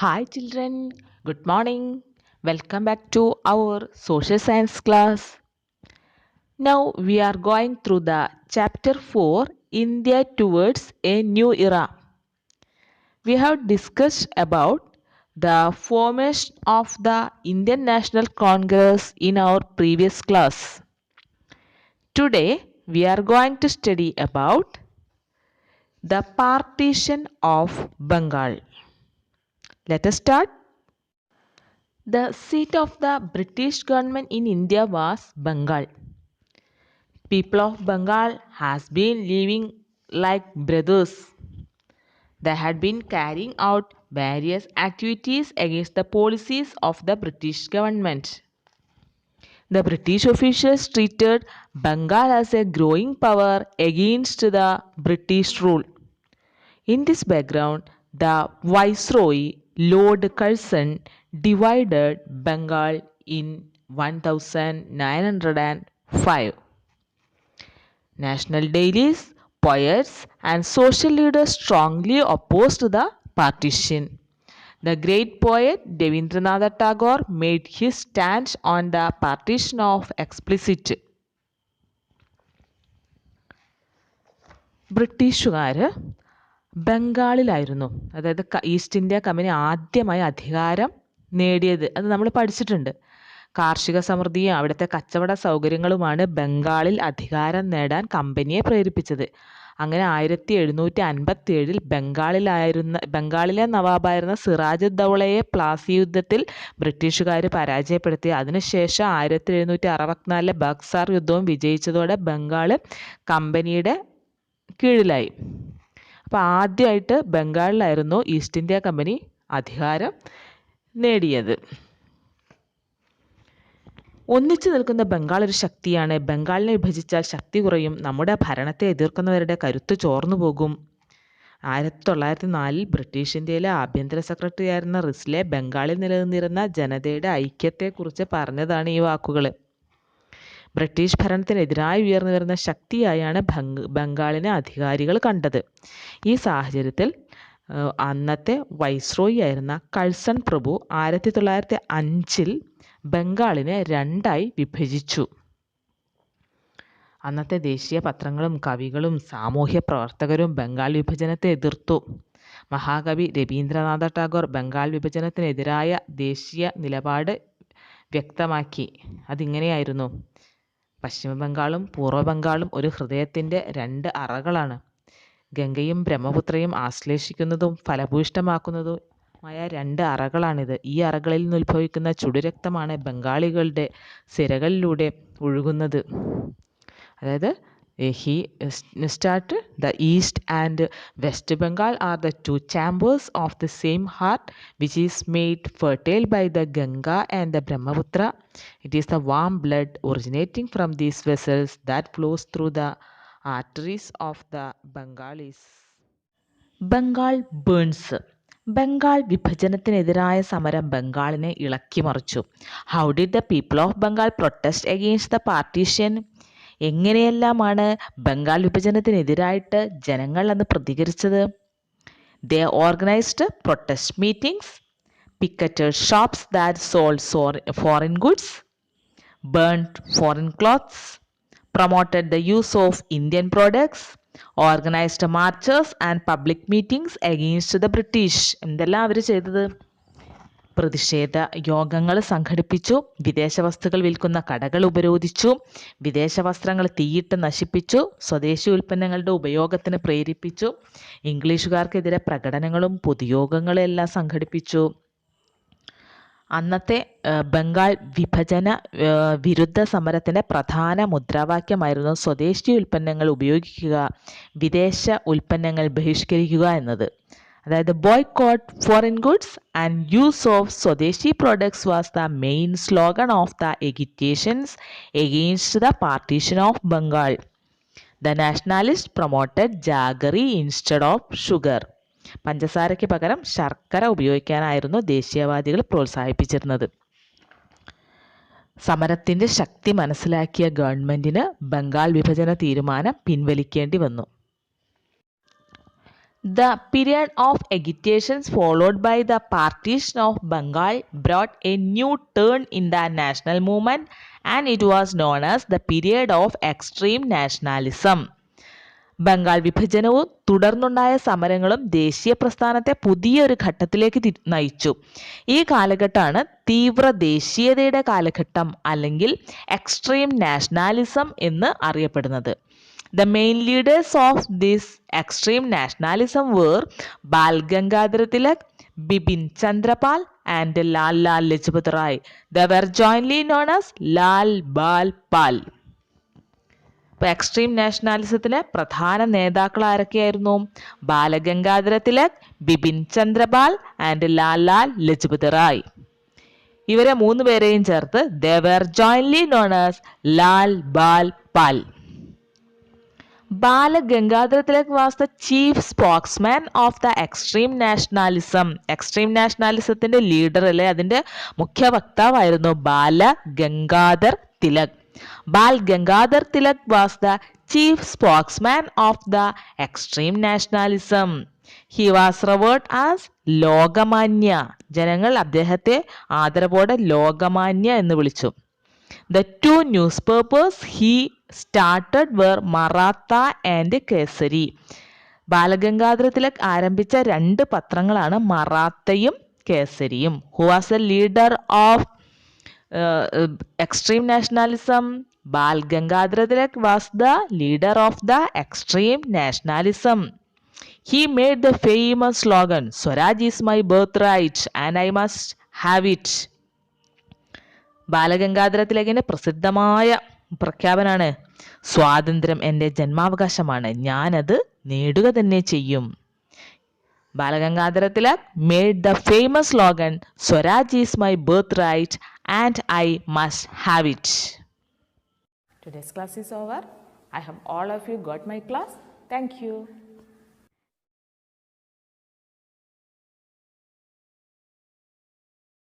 Hi children, good morning. Welcome back to our social science class. Now we are going through the chapter 4 India towards a new era. We have discussed about the formation of the Indian National Congress in our previous class. Today we are going to study about the partition of Bengal. Let us start. The seat of the British government in India was Bengal. People of Bengal has been living like brothers. They had been carrying out various activities against the policies of the British government. The British officials treated Bengal as a growing power against the British rule. In this background, the Viceroy Lord Curzon divided Bengal in 1905. National dailies, poets, and social leaders strongly opposed the partition. The great poet Devendranath Tagore made his stand on the partition of explicit. ബ്രിട്ടീഷുകാർ ബംഗാളിലായിരുന്നു, അതായത് east India company ആദ്യമായി അധികാരം നേടിയത്. അത് നമ്മൾ പഠിച്ചിട്ടുണ്ട്. കാർഷിക സമൃദ്ധിയും അവിടുത്തെ കച്ചവട സൗകര്യങ്ങളുമാണ് ബംഗാളിൽ അധികാരം നേടാൻ കമ്പനിയെ പ്രേരിപ്പിച്ചത്. അങ്ങനെ 1757 ബംഗാളിലെ നവാബായിരുന്ന സിറാജുദ്ദൗളയെ പ്ലാസി യുദ്ധത്തിൽ ബ്രിട്ടീഷുകാർ പരാജയപ്പെടുത്തി. അതിനുശേഷം 1764 ബക്സാർ യുദ്ധവും വിജയിച്ചതോടെ ബംഗാൾ കമ്പനിയുടെ കീഴിലായി. അപ്പോൾ ആദ്യമായിട്ട് ബംഗാളിലായിരുന്നു ഈസ്റ്റ് ഇന്ത്യ കമ്പനി അധികാരം നേടിയത്. ഒന്നിച്ചു നിൽക്കുന്ന ബംഗാൾ ഒരു ശക്തിയാണ്. ബംഗാളിനെ വിഭജിച്ചാൽ ശക്തി കുറയും. നമ്മുടെ ഭരണത്തെ എതിർക്കുന്നവരുടെ കരുത്ത് ചോർന്നു പോകും. 1904 ബ്രിട്ടീഷ് ഇന്ത്യയിലെ ആഭ്യന്തര സെക്രട്ടറി ആയിരുന്ന റിസ്ലെ ബംഗാളിൽ നിലനിന്നിരുന്ന ജനതയുടെ ഐക്യത്തെക്കുറിച്ച് പറഞ്ഞതാണ് ഈ വാക്കുകൾ. ബ്രിട്ടീഷ് ഭരണത്തിനെതിരായി ഉയർന്നു വരുന്ന ശക്തിയായാണ് ബംഗാളിനെ അധികാരികൾ കണ്ടത്. ഈ സാഹചര്യത്തിൽ അന്നത്തെ വൈസ്രോയി ആയിരുന്ന കഴ്സൺ പ്രഭു 1905 ബംഗാളിനെ രണ്ടായി വിഭജിച്ചു. അന്നത്തെ ദേശീയ പത്രങ്ങളും കവികളും സാമൂഹ്യ പ്രവർത്തകരും ബംഗാൾ വിഭജനത്തെ എതിർത്തു. മഹാകവി രവീന്ദ്രനാഥ ടാഗോർ ബംഗാൾ വിഭജനത്തിനെതിരായ ദേശീയ നിലപാട് വ്യക്തമാക്കി. അതിങ്ങനെയായിരുന്നു: പശ്ചിമ ബംഗാളും പൂർവ്വ ബംഗാളും ഒരു ഹൃദയത്തിൻ്റെ രണ്ട് അറകളാണ്. ഗംഗയും ബ്രഹ്മപുത്രയും ആശ്ലേഷിക്കുന്നതും ഫലഭൂയിഷ്ടമാക്കുന്നതുമായ രണ്ട് അറകളാണിത്. ഈ അറകളിൽ നിന്ന് ഉത്ഭവിക്കുന്ന ചുടുരക്തമാണ് ബംഗാളികളുടെ സിരകളിലൂടെ ഒഴുകുന്നത്. അതായത് he started the East and West Bengal are the two chambers of the same heart which is made fertile by the Ganga and the Brahmaputra. It is the warm blood originating from these vessels that flows through the arteries of the Bengalis. Bengal burns. Bengal വിഭജനത്തിനെതിരായ സമരം ബംഗാളിനെ ഇളക്കിമറിച്ചു. How did the people of Bengal protest against the partition? എങ്ങനെയെല്ലാമാണ് ബംഗാൾ വിഭജനത്തിനെതിരായിട്ട് ജനങ്ങൾ അന്ന് പ്രതികരിച്ചത്? They organised protest meetings, picketed shops that sold foreign goods, burned foreign clothes, promoted the use of Indian products, organised marches and public meetings against the British. എന്തെല്ലാം അവർ ചെയ്തത്? പ്രതിഷേധ യോഗങ്ങൾ സംഘടിപ്പിച്ചു, വിദേശ വസ്തുക്കൾ വിൽക്കുന്ന കടകൾ ഉപരോധിച്ചു, വിദേശ വസ്ത്രങ്ങൾ തീയിട്ട് നശിപ്പിച്ചു, സ്വദേശി ഉൽപ്പന്നങ്ങളുടെ ഉപയോഗത്തിന് പ്രേരിപ്പിച്ചു, ഇംഗ്ലീഷുകാർക്കെതിരെ പ്രകടനങ്ങളും പൊതുയോഗങ്ങളും എല്ലാം സംഘടിപ്പിച്ചു. അന്നത്തെ ബംഗാൾ വിഭജന വിരുദ്ധ സമരത്തിൻ്റെ പ്രധാന മുദ്രാവാക്യമായിരുന്നു സ്വദേശി ഉൽപ്പന്നങ്ങൾ ഉപയോഗിക്കുക, വിദേശ ഉൽപ്പന്നങ്ങൾ ബഹിഷ്കരിക്കുക എന്നത്. അതായത് boycott foreign goods and use of swadeshi products was the main slogan of the agitations against the partition of Bengal. The nationalist promoted jaggery instead of sugar. പഞ്ചസാരയ്ക്ക് പകരം ശർക്കര ഉപയോഗിക്കാനായിരുന്നു ദേശീയവാദികൾ പ്രോത്സാഹിപ്പിച്ചിരുന്നത്. സമരത്തിൻ്റെ ശക്തി മനസ്സിലാക്കിയ ഗവൺമെൻറ്റിന് ബംഗാൾ വിഭജന തീരുമാനം പിൻവലിക്കേണ്ടി വന്നു. The period of agitations followed by the partition of Bengal brought a new turn in the national movement, and it was known as the period of extreme nationalism. Bengal വിഭജനവും തുടർന്നുണ്ടായ സമരങ്ങളും ദേശീയ പ്രസ്ഥാനത്തെ പുതിയൊരു ഘട്ടത്തിലേക്ക് നയിച്ചു. ഈ കാലഘട്ടമാണ് തീവ്ര ദേശീയതയുടെ കാലഘട്ടം അല്ലെങ്കിൽ എക്സ്ട്രീം നാഷണാലിസം എന്ന് അറിയപ്പെടുന്നത്. The main leaders of this extreme nationalism were Bal Gangadhar Tilak, Bipin Chandra Pal and Lala Lajpat Rai. They were jointly known as Lal Bal Pal. ഇപ്പോൾ എക്സ്ട്രീം നാഷണാലിസത്തിലെ പ്രധാന നേതാക്കൾ ആരൊക്കെയായിരുന്നു? ബാലഗംഗാധര തിലക്, ബിപിൻ ചന്ദ്രപാൽ ആൻഡ് ലാലാ ലജ്പത് റായ്. ഇവരെ 3 പേരെയും ചേർത്ത് they were jointly known as Lal ബാൽ പാൽ. Balagangadhar Tilak was the chief spokesman of the extreme nationalism. Extreme നാഷണാലിസത്തിന്റെ leader അല്ലെ അതിന്റെ മുഖ്യ വക്താവായിരുന്നു Balagangadhar Tilak. Bal Gangadhar Tilak was the chief spokesman of the extreme nationalism. He was revered as Lokmanya. ജനങ്ങൾ അദ്ദേഹത്തെ ആദരവോടെ ലോകമാന്യ എന്ന് വിളിച്ചു. The 2 newspapers he started were Maratha and Kesari. Balagangadhara Tilak ആരംഭിച്ച 2 പത്രങ്ങളാണ് മറാത്തയും കേസരിയും. Who was the leader of extreme nationalism? Bal Gangadhar Tilak was the leader of the extreme nationalism. He made the famous slogan, Swaraj is my birthright and I must have it. Balagangadhara തിലകിന്റെ പ്രസിദ്ധമായ പ്രഖ്യാപനമാണ് സ്വാതന്ത്ര്യം എൻ്റെ ജന്മാവകാശമാണ്, ഞാനത് നേടുക തന്നെ ചെയ്യും. Balagangadhara Tilak made the famous slogan, Swaraj is my birthright and I must have it. Today's class is over. I hope all of you got my class. Thank you.